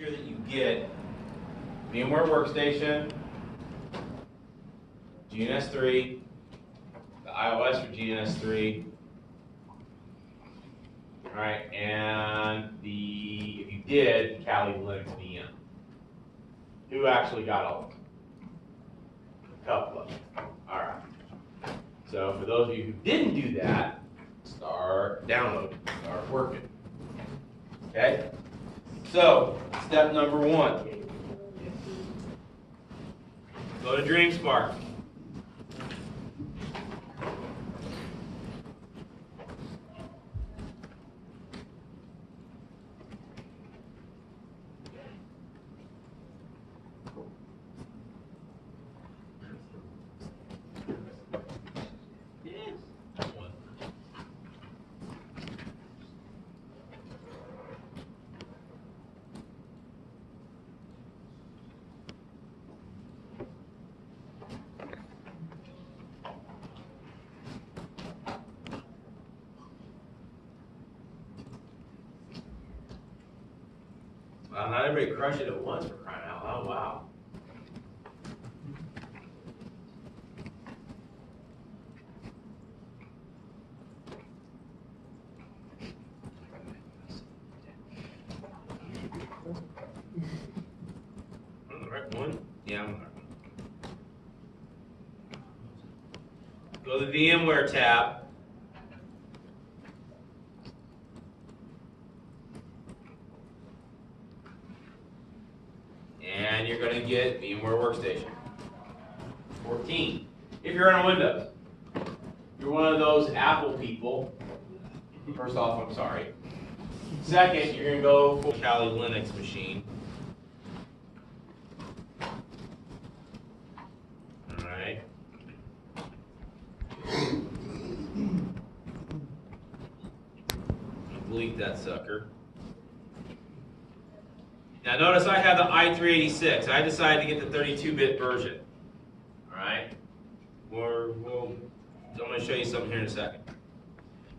sure that you get VMware Workstation, GNS3, the iOS for GNS3, all right, and if you did, Kali Linux VM. Who actually got all of them? A couple of them. All right. So for those of you who didn't do that, start downloading, start working. Okay? So, step number 1. Go to DreamSpark. Wow, not everybody crush it at once for crying out loud. Wow. I'm on the right one? Yeah, I'm on the right one. Go to the VMware tab. And you're going to get VMware Workstation 14. If you're on Windows, if you're one of those Apple people, first off, I'm sorry. Second, you're going to go for Kali Linux machine. All right. Delete that sucker. Now notice I have the i386. I decided to get the 32-bit version. All right? I'm going to show you something here in a second.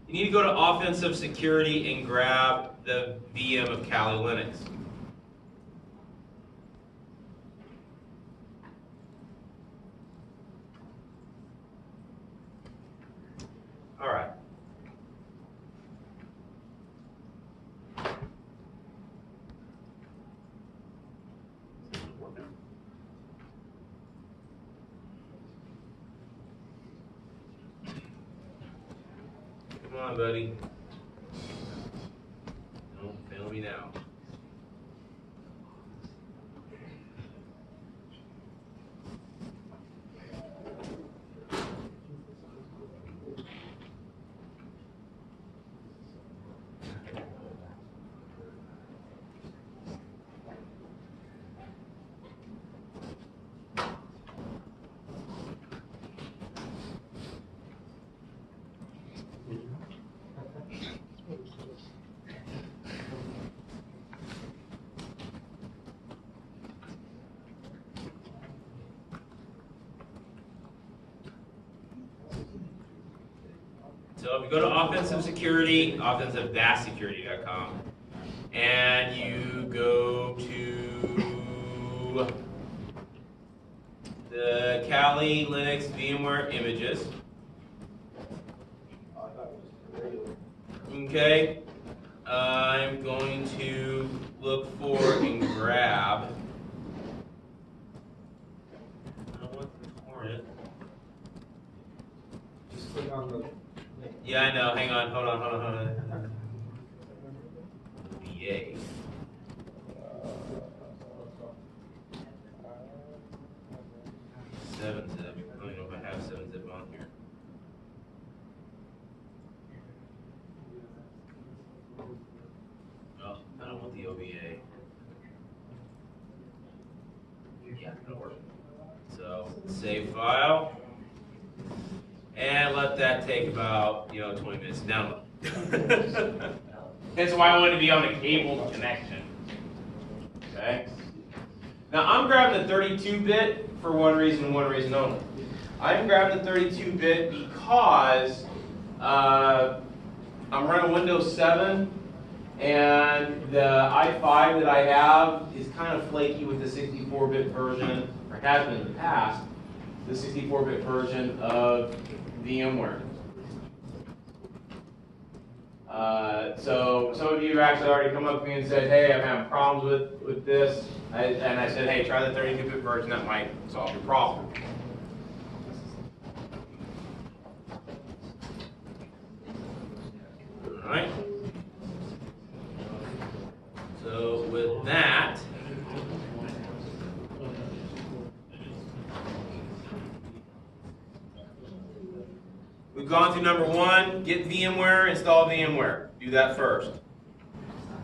You need to go to Offensive Security and grab the VM of Kali Linux. All right. Come on, buddy. Don't fail me now. So if you go to Offensive Security, offensive-security.com, and you go to the Kali Linux VMware images, okay, I'm going to look for and grab, I don't want the torrent. Just click on the. Yeah, I know. Hang on. Hold on. VA. 7-zip. I don't know if I have 7-zip on here. Oh, I don't want the OVA. Yeah, that'll work. So, save file. And let that take about, 20 minutes to download. That's why I wanted to be on a cable connection. Okay? Now I'm grabbing the 32-bit for one reason only. I'm grabbing the 32-bit because I'm running Windows 7 And the i5 that I have is kind of flaky with the 64-bit version, or has been in the past, the 64-bit version of VMware. So some of you have actually already come up to me and said, hey, I'm having problems with this. And I said, hey, try the 32-bit version, that might solve your problem. All right. So with that, we've gone through number one, get VMware, install VMware. Do that first.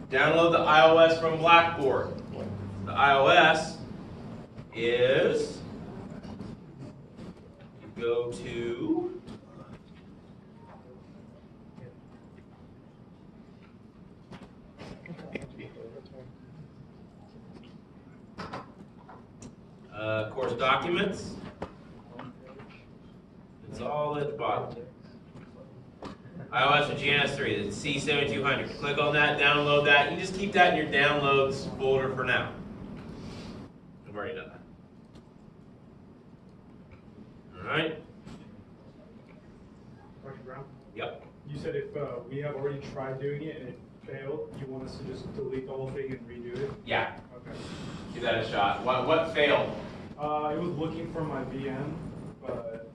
Download the iOS from Blackboard. The iOS is, you go to course documents. It's all at the bottom. iOS for GNS3, it's C7200. Click on that, download that. You just keep that in your downloads folder for now. I've already done that. All right. Dr. Brown? Yep. You said if we have already tried doing it and it failed, you want us to just delete the whole thing and redo it? Yeah. Okay. Give that a shot. What failed? It was looking for my VM, but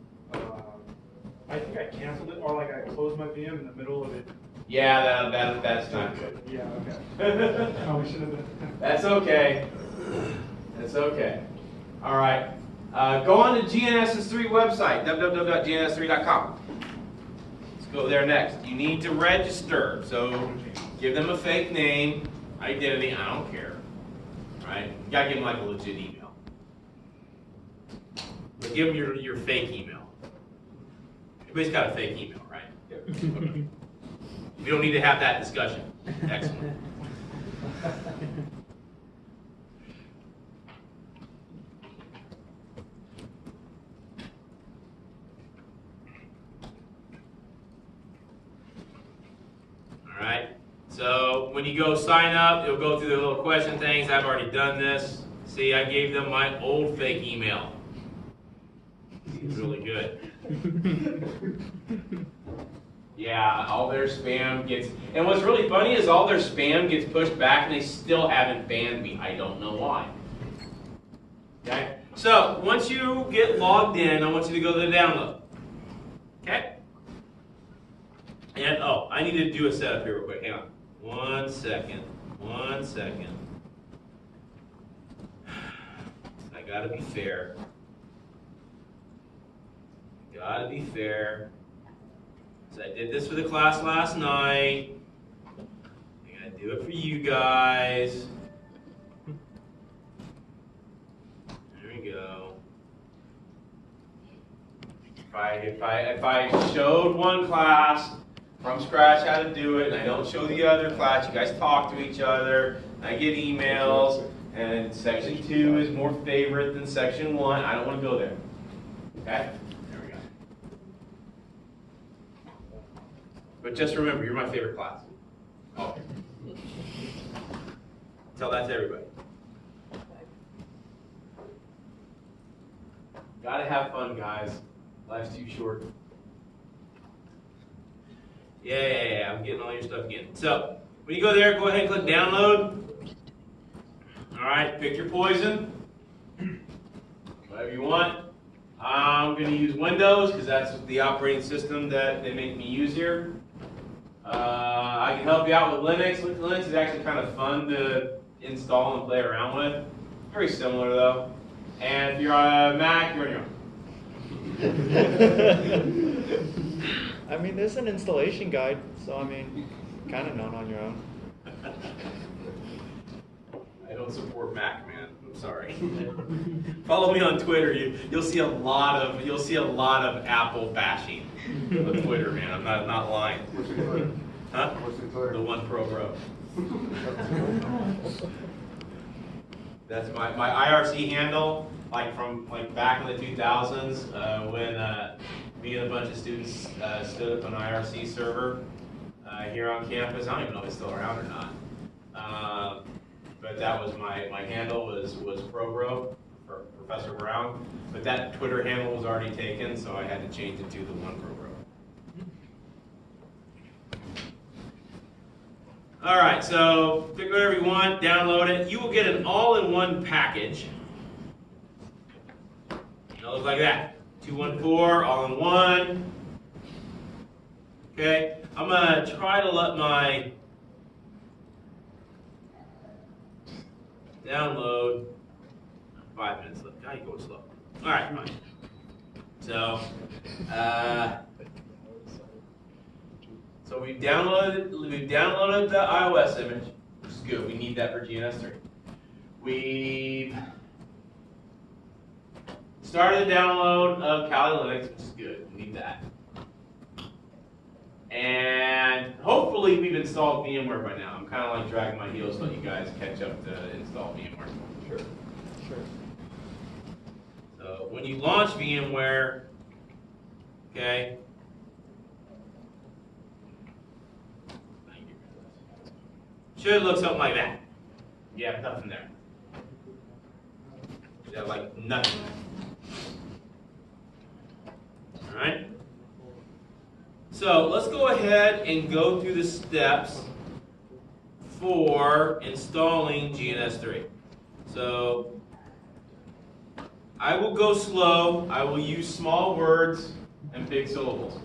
I think I canceled it, or like I closed my VM in the middle of it. Yeah, that's not good. Yeah, okay. Probably should have been. That's okay. That's okay. All right. Go on to GNS's 3 website, www.gns3.com. Let's go there next. You need to register. So give them a fake name, identity, I don't care. Right? You gotta give them like a legit email. But give them your fake email. Everybody's got a fake email, right? Okay. We don't need to have that discussion. Excellent. All right. So when you go sign up, it'll go through the little question things. I've already done this. See, I gave them my old fake email. It's really good. Yeah, all their spam gets, and what's really funny is all their spam gets pushed back and they still haven't banned me. I don't know why. Okay? So, once you get logged in, I want you to go to the download. Okay? And, oh, I need to do a setup here real quick. Hang on. 1 second. 1 second. I gotta be fair. Gotta be fair. So I did this for the class last night. I gotta do it for you guys. There we go. If I showed one class from scratch how to do it, and I don't show the other class, you guys talk to each other, I get emails, and section 2 is more favorite than section 1. I don't want to go there. Okay? But just remember, you're my favorite class. Okay. Tell that to everybody. Gotta have fun, guys. Life's too short. Yeah, I'm getting all your stuff again. So, when you go there, go ahead and click download. Alright, pick your poison. Whatever you want. I'm going to use Windows because that's the operating system that they make me use here. I can help you out with Linux. Linux is actually kind of fun to install and play around with. Very similar though. And if you're on a Mac, you're on your own. I mean, there's an installation guide, so I mean, kind of not on your own. I don't support Mac, man. I'm sorry. Follow me on Twitter. You'll see a lot of Apple bashing on Twitter, man. I'm not lying. What's your Twitter? Huh? What's your Twitter? The One Pro Bro. That's my IRC handle, like back in the 2000s when me and a bunch of students stood up an IRC server. here on campus. I don't even know if it's still around or not. But that was my handle was ProBro for Professor Brown. But that Twitter handle was already taken, so I had to change it to the one ProBro. All right, so pick whatever you want, download it. You will get an all-in-one package. It'll look like that. 214, all-in-one. Okay, I'm gonna try to let my download 5 minutes left. God, you go slow. All right, fine. So, so we've downloaded the iOS image, which is good. We need that for GNS3. We've started the download of Kali Linux, which is good. We need that. And hopefully we've installed VMware by now. I'm kind of like dragging my heels to let you guys catch up to install VMware. Sure. Sure. So when you launch VMware, okay, should look something like that. You have nothing there. You have like nothing there. All right. So let's go ahead and go through the steps for installing GNS3. So I will go slow. I will use small words and big syllables.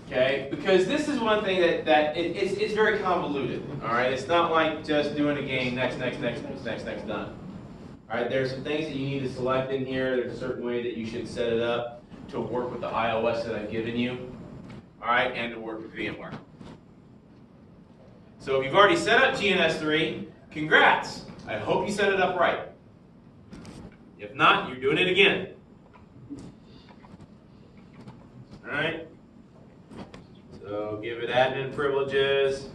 Okay, because this is one thing that it's very convoluted. All right, it's not like just doing a game next, done. All right, there's some things that you need to select in here. There's a certain way that you should set it up to work with the iOS that I've given you. All right, and to work with VMware. So if you've already set up GNS3, congrats. I hope you set it up right. If not, you're doing it again. All right. So give it admin privileges.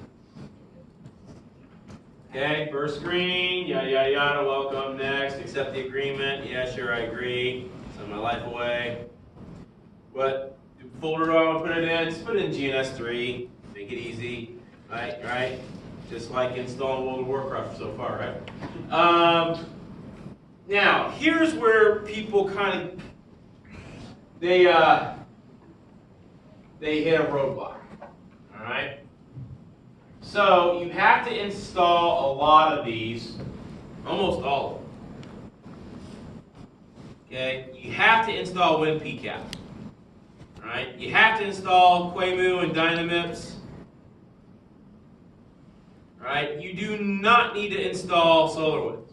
Okay, first screen, yada, yada, yada, welcome, next, accept the agreement. Yeah, sure, I agree. Send my life away. What folder do I want to put it in? Just put it in GNS3, make it easy, right? Just like installing World of Warcraft so far, right? Now, here's where people kind of, they hit a roadblock. All right. So you have to install a lot of these, almost all of them. Okay. You have to install WinPCAP. All right. You have to install QEMU and Dynamips. All right. You do not need to install SolarWinds.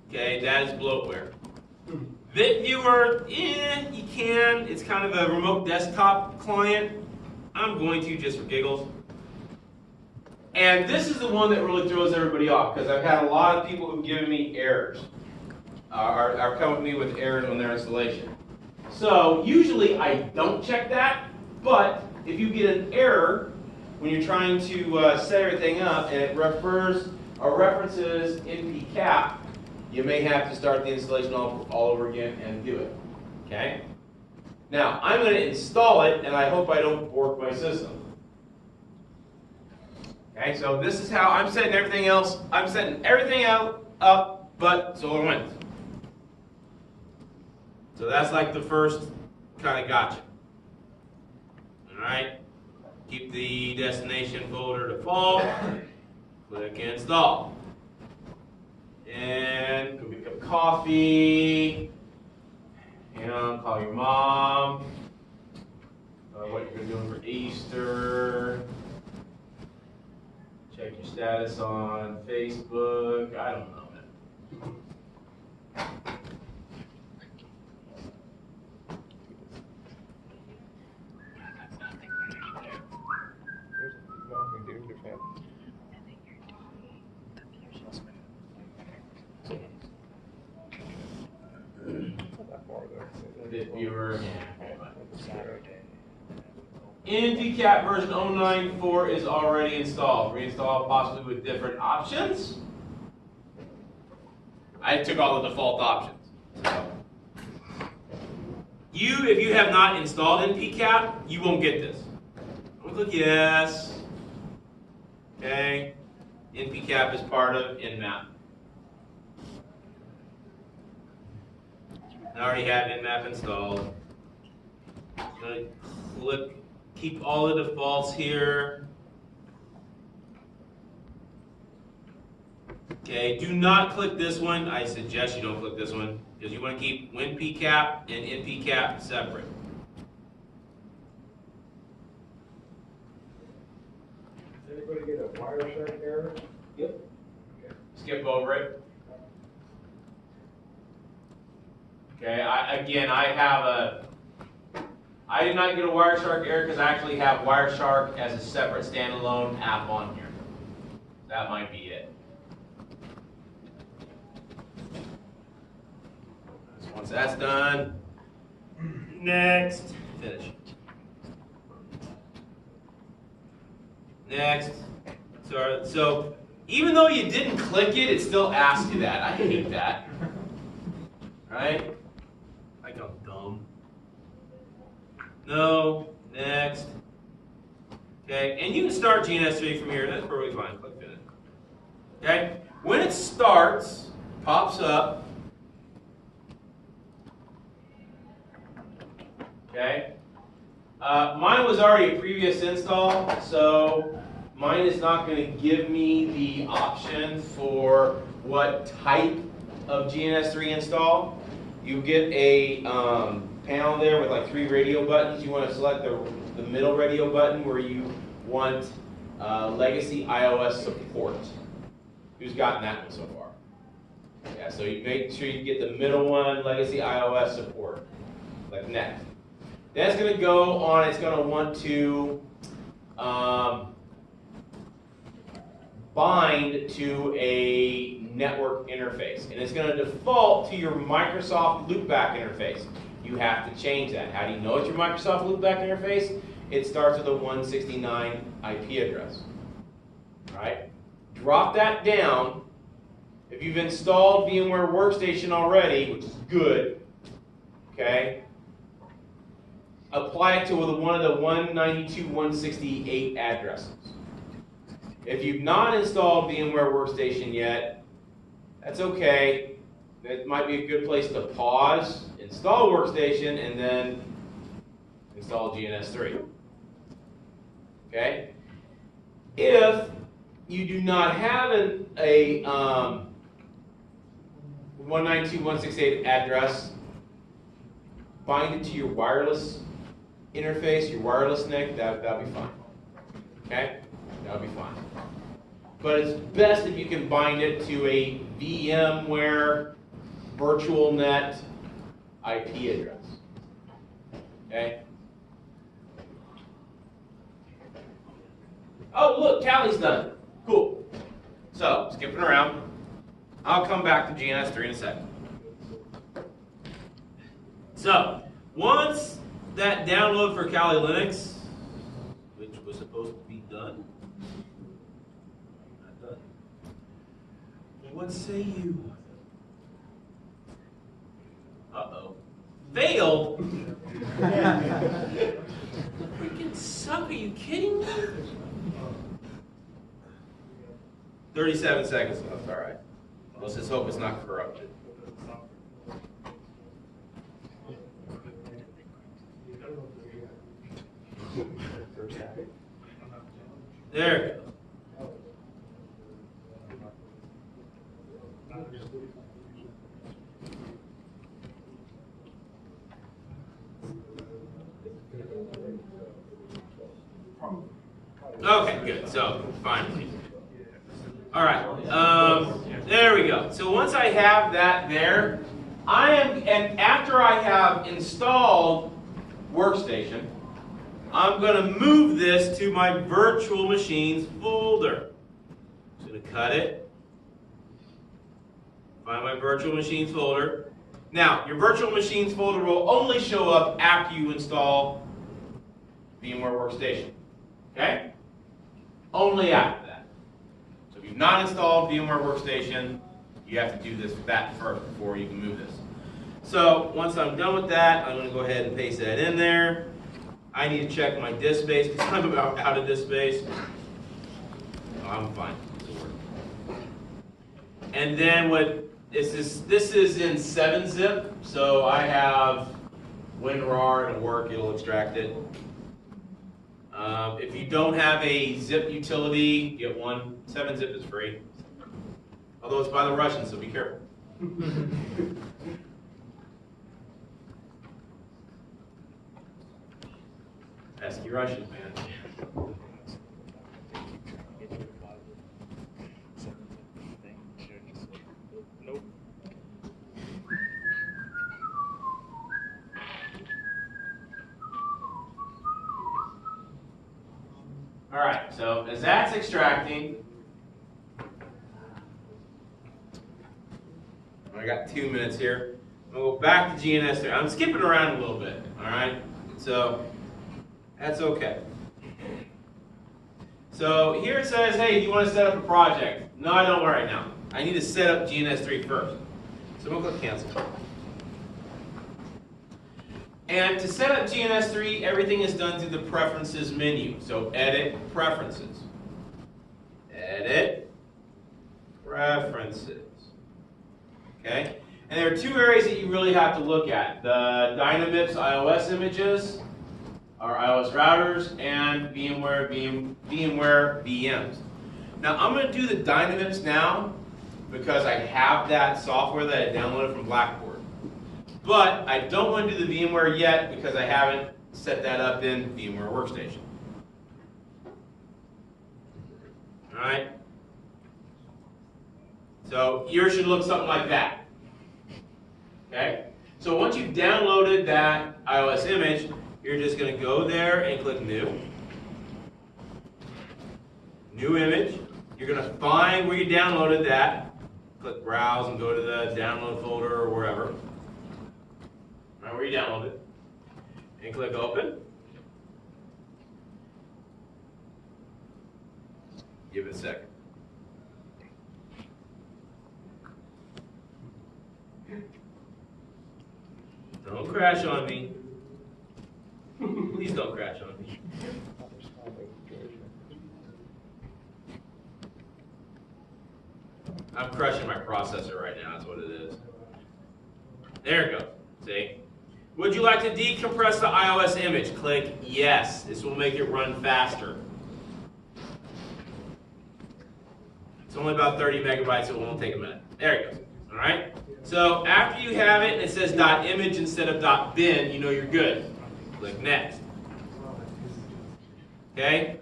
Okay. That is bloatware. VitViewer, you can. It's kind of a remote desktop client. I'm going to just for giggles. And this is the one that really throws everybody off because I've had a lot of people who've given me errors, are coming to me with errors on their installation. So usually I don't check that, but if you get an error when you're trying to set everything up and it refers or references NPCAP, you may have to start the installation all over again and do it. Okay? Now, I'm going to install it, and I hope I don't bork my system. Okay, so this is how I'm setting everything else. I'm setting everything out up but SolarWinds. So that's like the first kind of gotcha. All right? Keep the destination folder default. Click install. And go get a cup of coffee. Call your mom. What you're doing for Easter. Check your status on Facebook. I don't know, man. VitViewer. NPCAP version 094 is already installed. Reinstall possibly with different options. I took all the default options. So. if you have not installed NPCap, you won't get this. I'm gonna click yes. Okay. NPCap is part of Nmap. I already have Nmap installed. I'm gonna click, keep all the defaults here. Okay, do not click this one. I suggest you don't click this one because you want to keep WinPCap and NPCap separate. Did anybody get a Wireshark error? Yep. Okay. Skip over it. Okay, I did not get a Wireshark error because I actually have Wireshark as a separate standalone app on here. That might be it. So once that's done, next, finish. Next. So even though you didn't click it, it still asks you that. I hate that. Right? Like I'm dumb. No. Next. Okay, and you can start GNS3 from here. That's perfectly fine. Click finish. Okay? When it starts, pops up. Okay? Mine was already a previous install, so mine is not going to give me the option for what type of GNS3 install. You get a panel there with like 3 radio buttons. You want to select the middle radio button where you want legacy iOS support. Who's gotten that one so far? Yeah, so you make sure you get the middle one, legacy iOS support. Like next. Then it's going to go on, it's going to want to bind to a network interface. And it's going to default to your Microsoft loopback interface. You have to change that. How do you know it's your Microsoft loopback interface? It starts with a 169 IP address. All right? Drop that down. If you've installed VMware Workstation already, which is good, okay? Apply it to one of the 192.168 addresses. If you've not installed VMware Workstation yet, that's okay. That might be a good place to pause, install Workstation, and then install GNS3. Okay? If you do not have a 192.168 address, bind it to your wireless interface, your wireless NIC, that'll be fine. Okay? That'll be fine. But it's best if you can bind it to a VMware virtual net IP address. Okay? Oh, look, Callie's done it. Cool. So, skipping around. I'll come back to GNS3 in a second. So, once that download for Kali Linux, which was supposed to be done, not done. What say you? Uh-oh. Failed? Freaking suck, are you kidding me? 37 seconds left, all right. Let's just hope it's not corrupted. There we go. Okay, good. So, finally. All right. There we go. So once I have that there, and after I have installed Workstation, I'm going to move this to my virtual machines folder. I'm going to cut it. Find my virtual machines folder. Now, your virtual machines folder will only show up after you install VMware Workstation. Okay? Only after that. So if you've not installed VMware Workstation, you have to do that first before you can move this. So once I'm done with that, I'm going to go ahead and paste that in there. I need to check my disk space because I'm about out of disk space. Oh, I'm fine. This will work. And then what this is in 7-zip, so I have WinRAR, it'll work, it'll extract it. If you don't have a zip utility, get one. 7-zip is free. Although it's by the Russians, so be careful. Pesky Russians, man. Nope. All right, so as that's extracting, I got 2 minutes here. I'm gonna go back to GNS3. I'm skipping around a little bit, all right? So that's okay. So here it says, hey, do you want to set up a project? No, I don't right now. I need to set up GNS3 first. So I'm gonna click cancel. And to set up GNS3, everything is done through the Preferences menu. So Edit, Preferences. Edit, Preferences. Okay? And there are two areas that you really have to look at. The Dynamips iOS images, our iOS routers, and VMware VMs. Now I'm going to do the Dynamips now because I have that software that I downloaded from Blackboard. But I don't want to do the VMware yet because I haven't set that up in VMware Workstation. Alright? So yours should look something like that. Okay? So once you've downloaded that iOS image, you're just going to go there and click New. New image. You're going to find where you downloaded that. Click Browse and go to the download folder or wherever. Right where you downloaded it. And click Open. Give it a second. Don't crash on me. Please don't crash on me. I'm crushing my processor right now, that's what it is. There it goes. See? Would you like to decompress the iOS image? Click Yes. This will make it run faster. It's only about 30 megabytes, so it won't take a minute. There it goes. All right? So after you have it and it says .image instead of .bin, you know you're good. Click Next. Okay?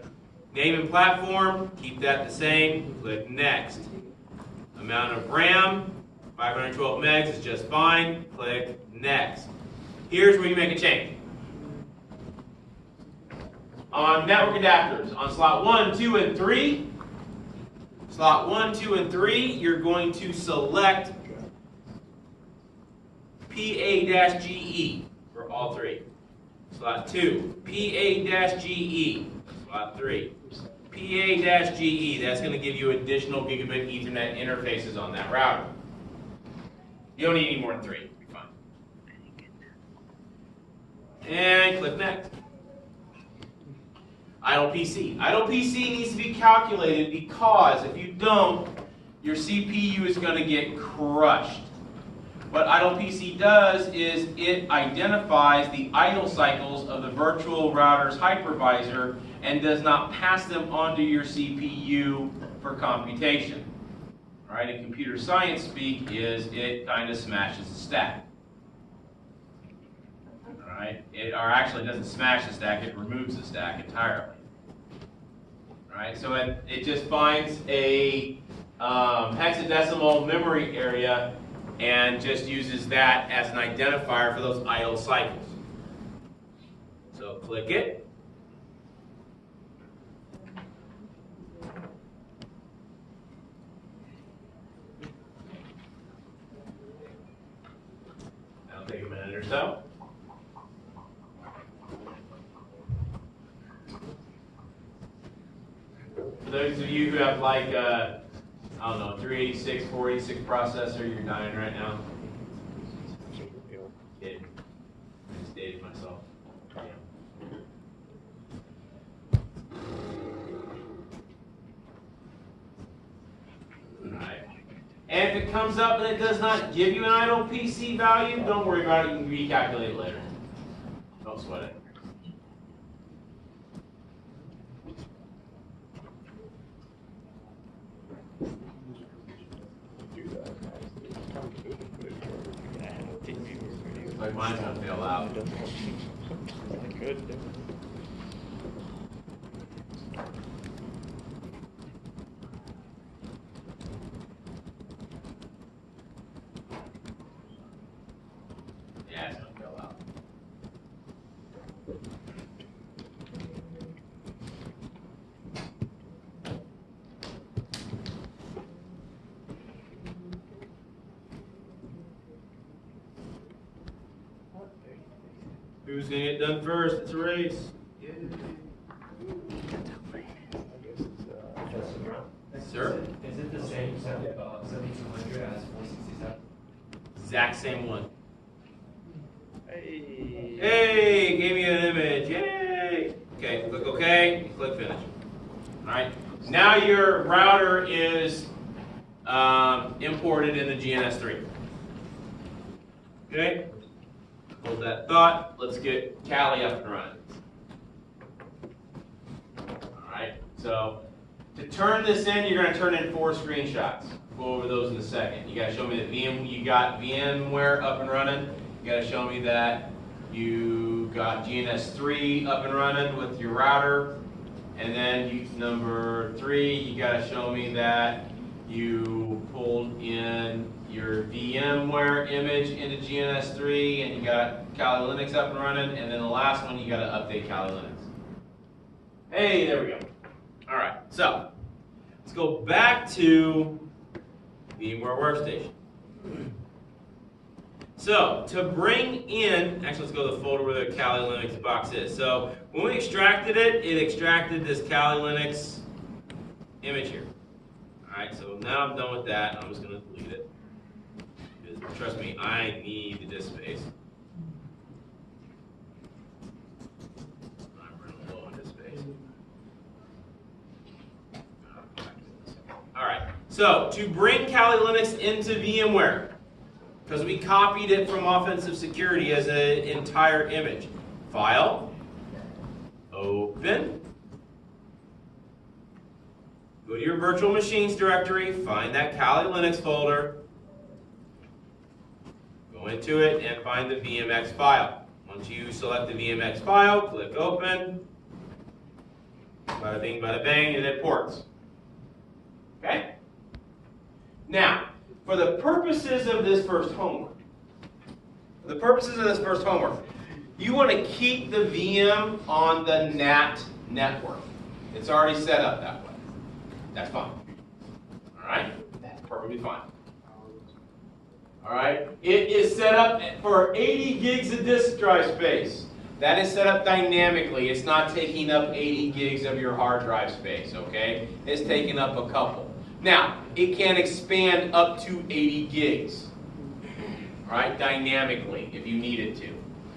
Name and platform, keep that the same. Click Next. Amount of RAM, 512 megs is just fine. Click Next. Here's where you make a change. On network adapters, on slot 1, 2, and 3, slot 1, 2, and 3, you're going to select PA-GE for all three. Slot 2, PA-GE. Slot 3, PA-GE. That's going to give you additional gigabit Ethernet interfaces on that router. You don't need any more than 3. You'll be fine. And click Next. Idle PC. Idle PC needs to be calculated because if you don't, your CPU is going to get crushed. What idle PC does is it identifies the idle cycles of the virtual router's hypervisor and does not pass them onto your CPU for computation. All right, in computer science speak is it kind of smashes the stack. All right, or actually doesn't smash the stack, it removes the stack entirely. All right, so it just finds a hexadecimal memory area and just uses that as an identifier for those idle cycles. So click it. That'll take a minute or so. For those of you who have like I don't know, 386, 486 processor, you're dying right now. Did. I just dated myself. Alright. And if it comes up and it does not give you an idle PC value, don't worry about it, you can recalculate it later. Don't sweat it. Like mine's gonna fail out. I could do it. Yeah, it's gonna fail out. Who's gonna get done first? It's a race. Sir? Is it the same 7200 as 467? Exact same one. Hey. Hey, gave me an image. Yay! Okay, click OK, click finish. Alright. Now your router is imported into GNS3. Okay? Hold that thought. Let's get Kali up and running. Alright, so to turn this in, you're going to turn in 4 screenshots. We'll go over those in a second. You got to show me that you got VMware up and running. You got to show me that you got GNS3 up and running with your router. And then number 3, you got to show me that you pulled in your VMware image into GNS3 and you got Kali Linux up and running. And then the last one, you got to update Kali Linux. Hey, there we go. All right, so let's go back to VMware Workstation. So to bring in, actually let's go to the folder where the Kali Linux box is. So when we extracted it, it extracted this Kali Linux image here. All right, so now I'm done with that. I'm just going to delete it. Because trust me, I need the disk space. I'm running low on disk space. All right, so to bring Kali Linux into VMware, because we copied it from Offensive Security as an entire image. File, open, go to your virtual machines directory, find that Kali Linux folder, go into it and find the VMX file. Once you select the VMX file, click open, bada bing, bada bang, and it ports. Okay? Now, for the purposes of this first homework, you want to keep the VM on the NAT network. It's already set up that way. That's fine. All right? That's perfectly fine. All right? It is set up for 80 gigs of disk drive space. That is set up dynamically. It's not taking up 80 gigs of your hard drive space, okay? It's taking up a couple. Now, it can expand up to 80 gigs, all right, dynamically, if you need it to.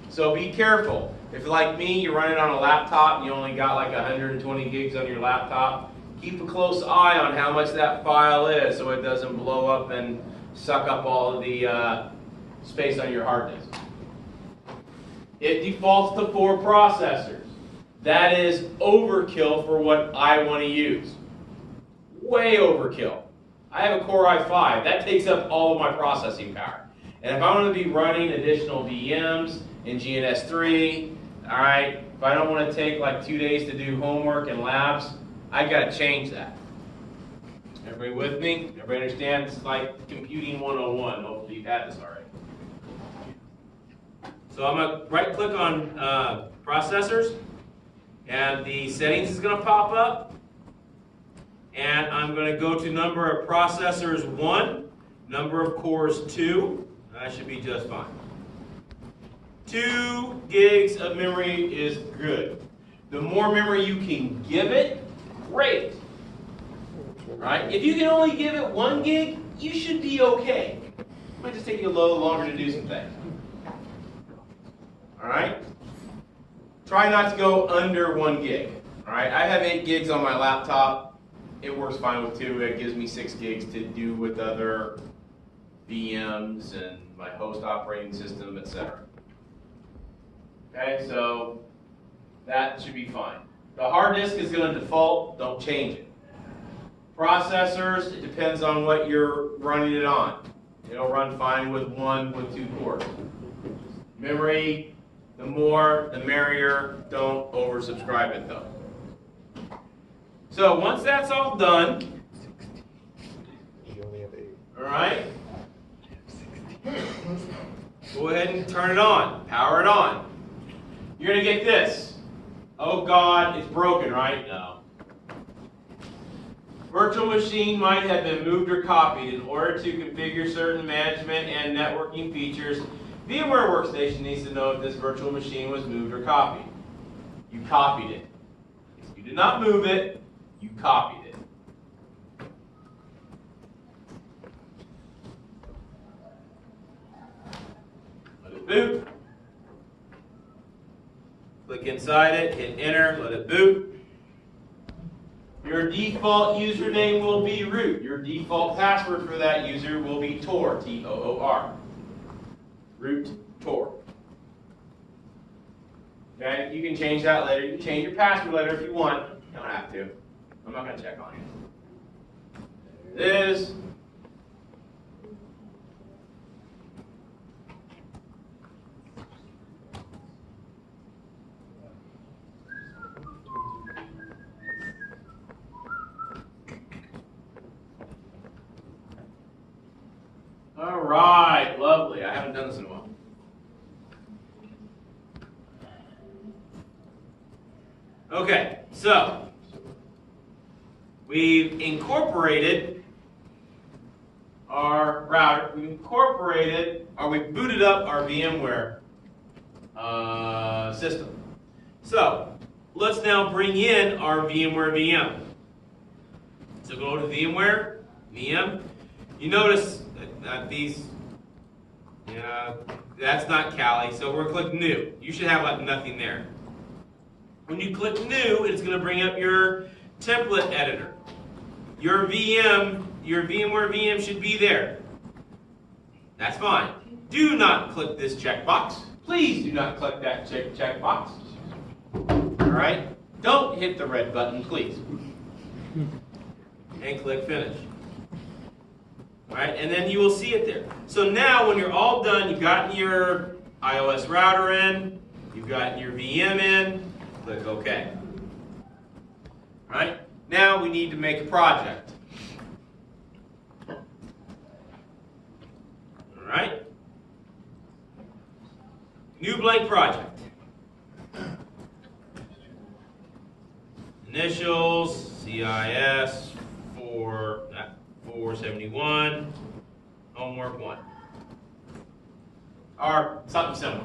So be careful. If, like me, you're running on a laptop and you only got like 120 gigs on your laptop, keep a close eye on how much that file is so it doesn't blow up and suck up all of the space on your hard disk. It defaults to 4 processors. That is overkill for what I want to use. Way overkill. I have a Core i5. That takes up all of my processing power. And if I want to be running additional VMs in GNS3, all right, if I don't want to take like 2 days to do homework and labs, I got to change that. Everybody with me? Everybody understand? It's like computing 101. Hopefully you've had this already. So I'm going to right-click on processors, and the settings is going to pop up. And I'm going to go to number of processors 1, number of cores 2. That should be just fine. 2 gigs of memory is good. The more memory you can give it, great. Right? If you can only give it 1 gig, you should be okay. It might just take you a little longer to do some things. All right? Try not to go under 1 gig. All right? I have 8 gigs on my laptop. It works fine with 2. It gives me 6 gigs to do with other VMs and my host operating system, etc. Okay, so that should be fine. The hard disk is going to default. Don't change it. Processors, it depends on what you're running it on. It'll run fine with 1 with 2 cores. Memory, the more, the merrier. Don't oversubscribe it though. So once that's all done, all right, go ahead and turn it on, power it on. You're gonna get this. Oh God, it's broken, right? No. Virtual machine might have been moved or copied in order to configure certain management and networking features. VMware Workstation needs to know if this virtual machine was moved or copied. You copied it. You did not move it, you copied it. Let it boot. Click inside it, hit enter, let it boot. Your default username will be root. Your default password for that user will be Tor, T-O-O-R. Root Tor. Okay, you can change that later. You can change your password later if you want. You don't have to. I'm not going to check on you. There it is. All right, lovely. I haven't done this in a while. Okay, so we've incorporated our router. We've incorporated, or we've booted up our VMware system. So let's now bring in our VMware VM. So go to VMware, VM. You notice that these, that's not Kali, so we're going to click New. You should have like nothing there. When you click New, it's going to bring up your template editor. Your VM, your VMware VM should be there. That's fine. Do not click this checkbox. Please do not click that checkbox. All right? Don't hit the red button, please. And click Finish. All right, and then you will see it there. So now when you're all done, you've gotten your iOS router in, you've gotten your VM in, click OK. All right, now we need to make a project. All right, new blank project. Initials, CIS, 471, homework 1. Or something similar.